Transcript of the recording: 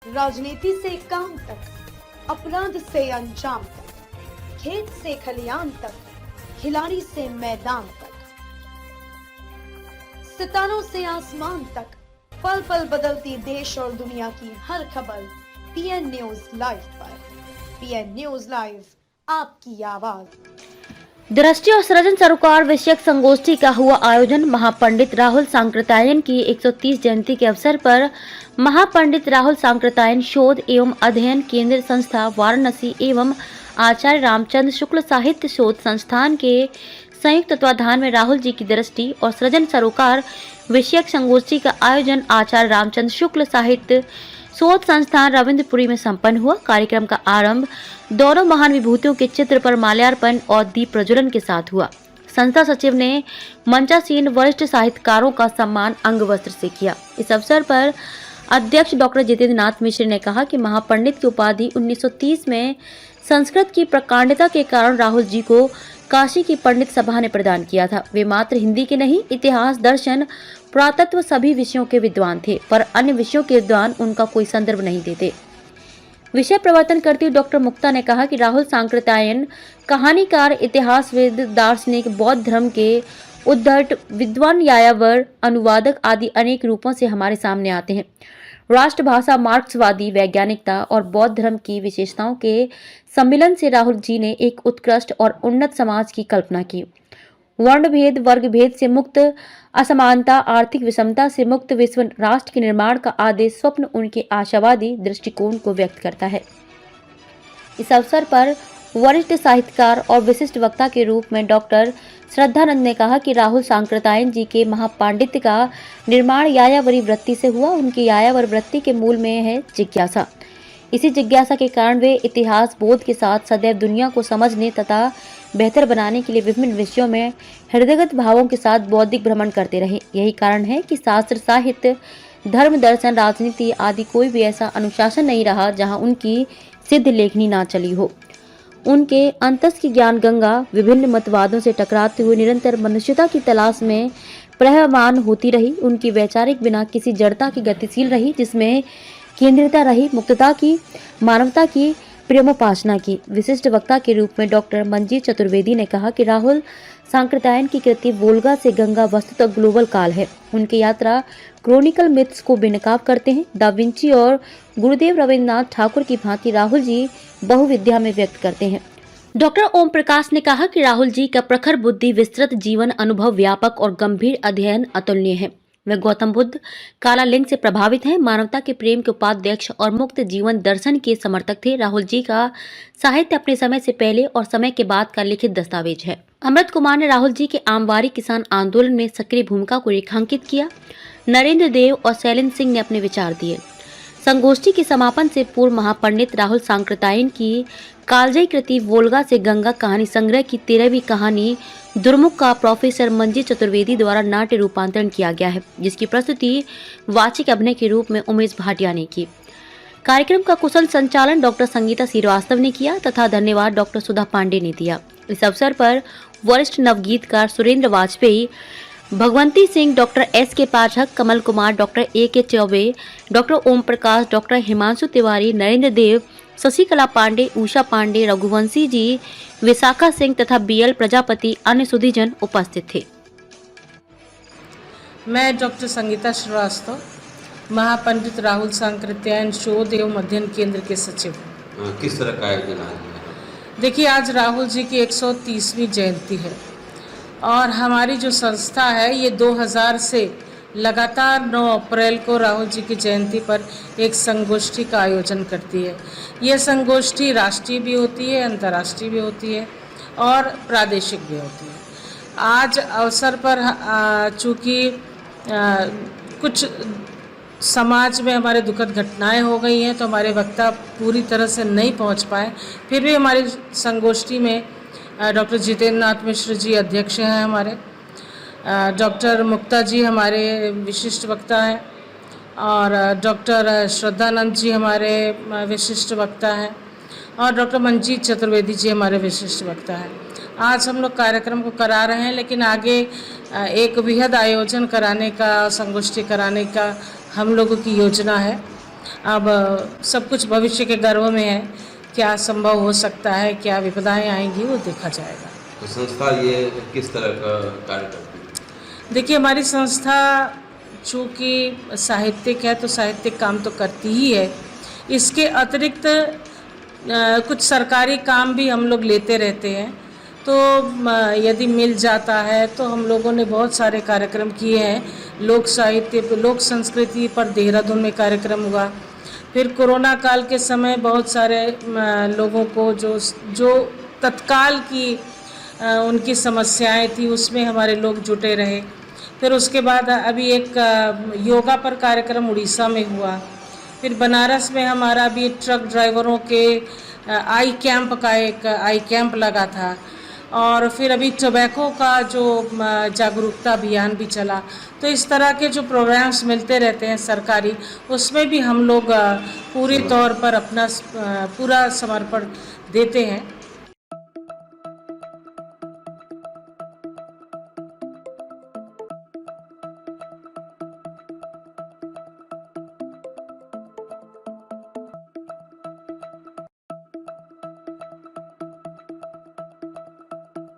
राजनीति से काम तक, अपराध से अंजाम तक, खेत से खलियान तक, खिलाड़ी से मैदान तक, सितारों से आसमान तक, पल पल बदलती देश और दुनिया की हर खबर पीएन न्यूज लाइव पर। पीएन न्यूज लाइव, आपकी आवाज। दृष्टि और सृजन सरोकार विषयक संगोष्ठी का हुआ आयोजन। महापंडित राहुल सांकृत्यायन की 130 जयंती के अवसर पर महापंडित राहुल सांकृत्यायन शोध एवं अध्ययन केंद्र संस्था वाराणसी एवं आचार्य रामचंद्र शुक्ल साहित्य शोध संस्थान के संयुक्त तत्वाधान में राहुल जी की दृष्टि और सृजन सरोकार विषयक संगोष्ठी का आयोजन आचार्य रामचंद्र शुक्ल साहित्य शोध संस्थान रविंद्रपुरी में संपन्न हुआ। कार्यक्रम का आरंभ दोनों महान विभूतियों के चित्र पर माल्यार्पण और दीप प्रज्वलन के साथ हुआ। संस्था सचिव ने मंचासीन वरिष्ठ साहित्यकारों का सम्मान अंग वस्त्र से किया। इस अवसर पर अध्यक्ष डॉक्टर जितेंद्र नाथ मिश्र ने कहा कि महापंडित की उपाधि 1930 में संस्कृत की प्रकांडता के कारण राहुल जी को काशी की पंडित सभा ने प्रदान किया था। वे मात्र हिंदी के नहीं, इतिहास, दर्शन, पुरातत्व सभी विषयों के विद्वान थे, पर अन्य विषयों के विद्वान उनका कोई संदर्भ नहीं देते। विषय प्रवर्तन करती हुई डॉक्टर मुक्ता ने कहा कि राहुल सांकृत्यायन कहानीकार, इतिहासविद, दार्शनिक, बौद्ध धर्म के उद्धट, विद्वान, यायावर, अनुवादक आदि अनेक रूपों से हमारे सामने आते हैं। राष्ट्रभाषा, मार्क्सवादी, वैज्ञानिकता और बौद्ध धर्म की विशेषताओं के सम्मिलन से राहुल जी ने एक उत्कृष्ट और उन्नत समाज की कल्पना की। वर्ण भेद, वर्ग भेद से मुक्त, असमानता, आर्थिक विषमता से मुक्त विश्व राष्ट्र के निर्माण का आदेश स्वप्न उनके आशावादी दृष्टिकोण को व्यक्त करता है। इस अवसर पर वरिष्ठ साहित्यकार और विशिष्ट वक्ता के रूप में डॉक्टर श्रद्धानंद ने कहा कि राहुल सांकृत्यायन जी के महापांडित्य का निर्माण यायावरी वृत्ति से हुआ। उनकी यायावर वृत्ति के मूल में है जिज्ञासा। इसी जिज्ञासा के कारण वे इतिहास बोध के साथ सदैव दुनिया को समझने तथा बेहतर बनाने के लिए विभिन्न विषयों में हृदयगत भावों के साथ बौद्धिक भ्रमण करते रहे। यही कारण है कि शास्त्र, साहित्य, धर्म, दर्शन, राजनीति आदि कोई भी ऐसा अनुशासन नहीं रहा जहां उनकी सिद्ध लेखनी ना चली हो। उनके अंतस की ज्ञान गंगा विभिन्न मतवादों से टकराते हुए निरंतर मनुष्यता की तलाश में प्रवहमान होती रही। उनकी वैचारिक बिना किसी जड़ता की गतिशील रही, जिसमें केंद्रिता रही, मुक्तता की, मानवता की, प्रेमोपासना की। विशिष्ट वक्ता के रूप में डॉक्टर मंजीत चतुर्वेदी ने कहा कि राहुल सांकृत्यायन की कृति वोल्गा से गंगा वस्तुतः ग्लोबल काल है। उनकी यात्रा क्रोनिकल मिथ्स को बेनकाब करते हैं। दा विंची और गुरुदेव रविन्द्रनाथ ठाकुर की भांति राहुल जी बहुविद्या में व्यक्त करते हैं। डॉक्टर ओम प्रकाश ने कहा कि राहुल जी का प्रखर बुद्धि, विस्तृत जीवन अनुभव, व्यापक और गंभीर अध्ययन अतुलनीय है। वे गौतम बुद्ध, काला लिंग से प्रभावित हैं, मानवता के प्रेम के उपाध्यक्ष और मुक्त जीवन दर्शन के समर्थक थे। राहुल जी का साहित्य अपने समय से पहले और समय के बाद का लिखित दस्तावेज है। अमृत कुमार ने राहुल जी के आमवारी किसान आंदोलन में सक्रिय भूमिका को रेखांकित किया। नरेंद्र देव और शैलेंद्र सिंह ने अपने विचार दिए। संगोष्ठी के समापन से पूर्व महापंडित राहुल सांकृत्यायन की कालजयी कृति वोल्गा से गंगा कहानी संग्रह की 13वीं कहानी दुर्मुख का प्रोफेसर मंजीत चतुर्वेदी द्वारा नाट्य रूपांतरण किया गया है, जिसकी प्रस्तुति वाचिक अभिनय के रूप में उमेश भाटिया ने की। कार्यक्रम का कुशल संचालन डॉक्टर संगीता श्रीवास्तव ने किया तथा धन्यवाद डॉक्टर सुधा पांडे ने दिया। इस अवसर पर वरिष्ठ नवगीतकार सुरेंद्र वाजपेयी, भगवंती सिंह, डॉक्टर एस के पाठक, कमल कुमार, डॉक्टर ए के चौबे, डॉक्टर ओम प्रकाश, डॉक्टर हिमांशु तिवारी, नरेंद्र देव, शशिकला पांडे, उषा पांडे, रघुवंशी जी, विशाखा सिंह तथा बीएल प्रजापति अन्य सुधीजन उपस्थित थे। मैं डॉक्टर संगीता श्रीवास्तव, महापंडित राहुल सांकृत्यायन शोध एवं अध्ययन केंद्र के सचिव। किस तरह का आयोजन है? देखिए, आज राहुल जी की 130वीं जयंती है और हमारी जो संस्था है ये 2000 से लगातार 9 अप्रैल को राहुल जी की जयंती पर एक संगोष्ठी का आयोजन करती है। ये संगोष्ठी राष्ट्रीय भी होती है, अंतर्राष्ट्रीय भी होती है और प्रादेशिक भी होती है। आज अवसर पर चूँकि कुछ समाज में हमारे दुखद घटनाएं हो गई हैं, तो हमारे वक्ता पूरी तरह से नहीं पहुंच पाए। फिर भी हमारी संगोष्ठी में डॉक्टर जितेंद्र नाथ मिश्र जी अध्यक्ष हैं हमारे, डॉक्टर मुक्ता जी हमारे विशिष्ट वक्ता हैं और डॉक्टर श्रद्धानंद जी हमारे विशिष्ट वक्ता हैं और डॉक्टर मंजीत चतुर्वेदी जी हमारे विशिष्ट वक्ता हैं। आज हम लोग कार्यक्रम को करा रहे हैं, लेकिन आगे एक वृहद आयोजन कराने का, संगोष्ठी कराने का हम लोगों की योजना है अब सब कुछ भविष्य के गर्भ में है, क्या संभव हो सकता है, क्या विपदाएं आएंगी, वो देखा जाएगा। तो संस्था ये किस तरह का कार्य करती है? देखिए, हमारी संस्था चूँकि साहित्यिक है तो साहित्यिक काम तो करती ही है। इसके अतिरिक्त कुछ सरकारी काम भी हम लोग लेते रहते हैं। तो यदि मिल जाता है तो हम लोगों ने बहुत सारे कार्यक्रम किए हैं। लोक साहित्य, लोक संस्कृति पर देहरादून में कार्यक्रम हुआ। फिर कोरोना काल के समय बहुत सारे लोगों को जो तत्काल की उनकी समस्याएं थी, उसमें हमारे लोग जुटे रहे। फिर उसके बाद अभी एक योगा पर कार्यक्रम उड़ीसा में हुआ। फिर बनारस में हमारा भी ट्रक ड्राइवरों के आई कैंप का एक आई कैंप लगा था। और फिर अभी टोबैको का जो जागरूकता अभियान भी चला। तो इस तरह के जो प्रोग्राम्स मिलते रहते हैं सरकारी, उसमें भी हम लोग पूरे तौर पर अपना पूरा समर्पण देते हैं।